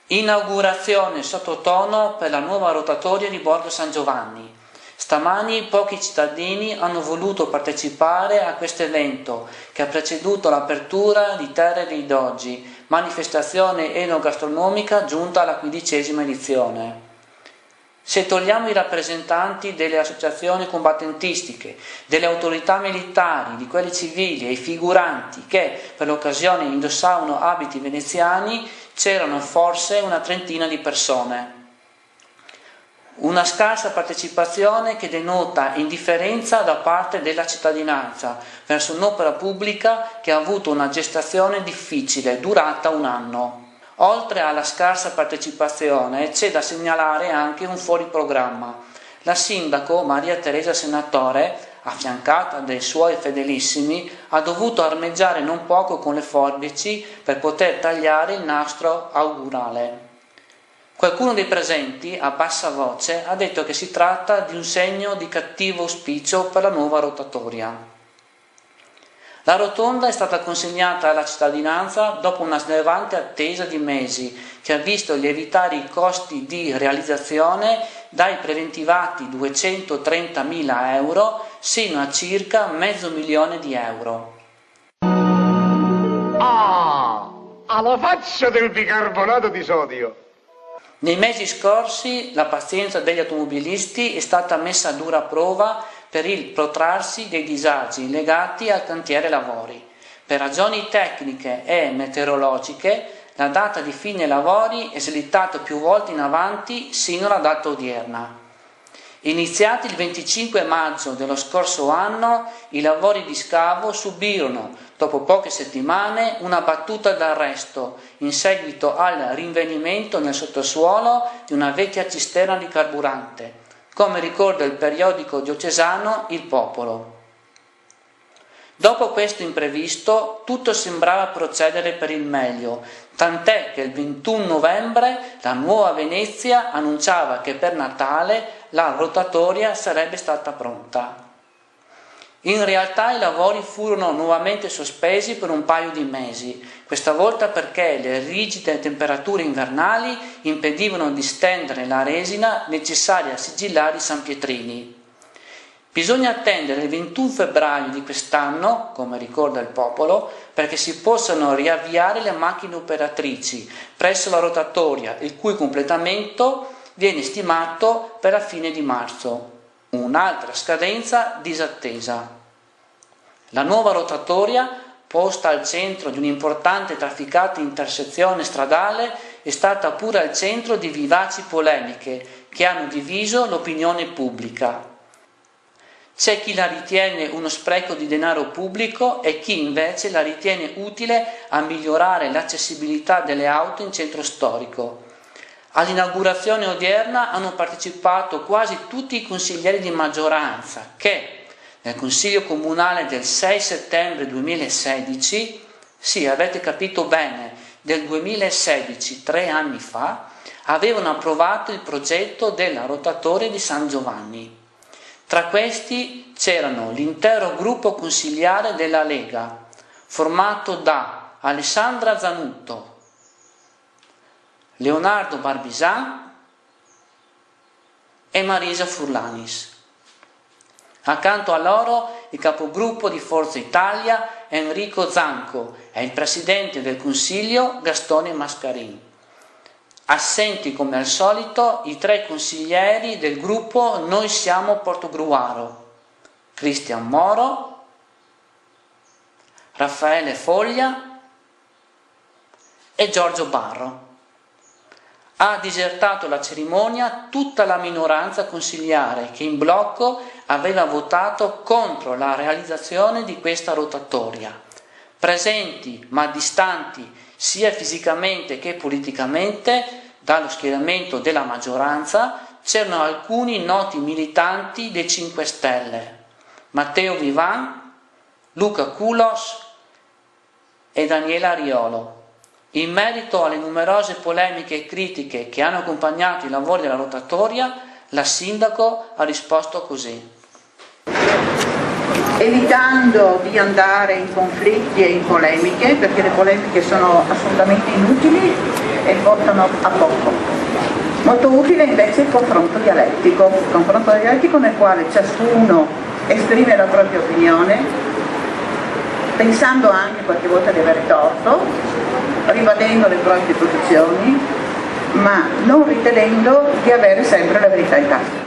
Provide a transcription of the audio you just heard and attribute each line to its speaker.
Speaker 1: Inaugurazione sottotono per la nuova rotatoria di Borgo San Giovanni. Stamani pochi cittadini hanno voluto partecipare a questo evento che ha preceduto l'apertura di Terre dei Dogi, manifestazione enogastronomica giunta alla 15ª edizione. Se togliamo i rappresentanti delle associazioni combattentistiche, delle autorità militari, di quelle civili e i figuranti che per l'occasione indossavano abiti veneziani, c'erano forse una trentina di persone. Una scarsa partecipazione che denota indifferenza da parte della cittadinanza verso un'opera pubblica che ha avuto una gestazione difficile, durata un anno. Oltre alla scarsa partecipazione c'è da segnalare anche un fuoriprogramma. La sindaco Maria Teresa Senatore, affiancata dai suoi fedelissimi, ha dovuto armeggiare non poco con le forbici per poter tagliare il nastro augurale. Qualcuno dei presenti, a bassa voce, ha detto che si tratta di un segno di cattivo auspicio per la nuova rotatoria. La rotonda è stata consegnata alla cittadinanza dopo una slevante attesa di mesi, che ha visto lievitare i costi di realizzazione dai preventivati 230.000 euro sino a circa €500.000.
Speaker 2: Ah, alla faccia del bicarbonato di sodio!
Speaker 1: Nei mesi scorsi la pazienza degli automobilisti è stata messa a dura prova per il protrarsi dei disagi legati al cantiere lavori. Per ragioni tecniche e meteorologiche la data di fine lavori è slittata più volte in avanti sino alla data odierna. Iniziati il 25 maggio dello scorso anno, i lavori di scavo subirono, dopo poche settimane, una battuta d'arresto in seguito al rinvenimento nel sottosuolo di una vecchia cisterna di carburante, come ricorda il periodico diocesano Il Popolo. Dopo questo imprevisto, tutto sembrava procedere per il meglio, tant'è che il 21 novembre la Nuova Venezia annunciava che per Natale la rotatoria sarebbe stata pronta. In realtà i lavori furono nuovamente sospesi per un paio di mesi, questa volta perché le rigide temperature invernali impedivano di stendere la resina necessaria a sigillare i sanpietrini. Bisogna attendere il 21 febbraio di quest'anno, come ricorda Il Popolo, perché si possano riavviare le macchine operatrici presso la rotatoria, il cui completamento viene stimato per la fine di marzo. Un'altra scadenza disattesa. La nuova rotatoria, posta al centro di un'importante e trafficata intersezione stradale, è stata pure al centro di vivaci polemiche che hanno diviso l'opinione pubblica. C'è chi la ritiene uno spreco di denaro pubblico e chi invece la ritiene utile a migliorare l'accessibilità delle auto in centro storico. All'inaugurazione odierna hanno partecipato quasi tutti i consiglieri di maggioranza che, nel Consiglio Comunale del 6 settembre 2016, sì, avete capito bene, del 2016, 3 anni fa, avevano approvato il progetto della rotatoria di San Giovanni. Tra questi c'erano l'intero gruppo consigliare della Lega, formato da Alessandra Zanutto, Leonardo Barbisan e Marisa Furlanis. Accanto a loro il capogruppo di Forza Italia Enrico Zanco e il presidente del Consiglio Gastone Mascarin. Assenti come al solito i 3 consiglieri del gruppo Noi Siamo Portogruaro, Cristian Moro, Raffaele Foglia e Giorgio Barro. Ha disertato la cerimonia tutta la minoranza consigliare che in blocco aveva votato contro la realizzazione di questa rotatoria. Presenti ma distanti sia fisicamente che politicamente dallo schieramento della maggioranza c'erano alcuni noti militanti dei 5 Stelle, Matteo Vivan, Luca Culos e Daniela Ariolo. In merito alle numerose polemiche e critiche che hanno accompagnato i lavori della rotatoria, la sindaco ha risposto così.
Speaker 3: Evitando di andare in conflitti e in polemiche, perché le polemiche sono assolutamente inutili, e votano a poco. Molto utile invece il confronto dialettico nel quale ciascuno esprime la propria opinione, pensando anche qualche volta di avere torto, ribadendo le proprie posizioni, ma non ritenendo di avere sempre la verità in tasca.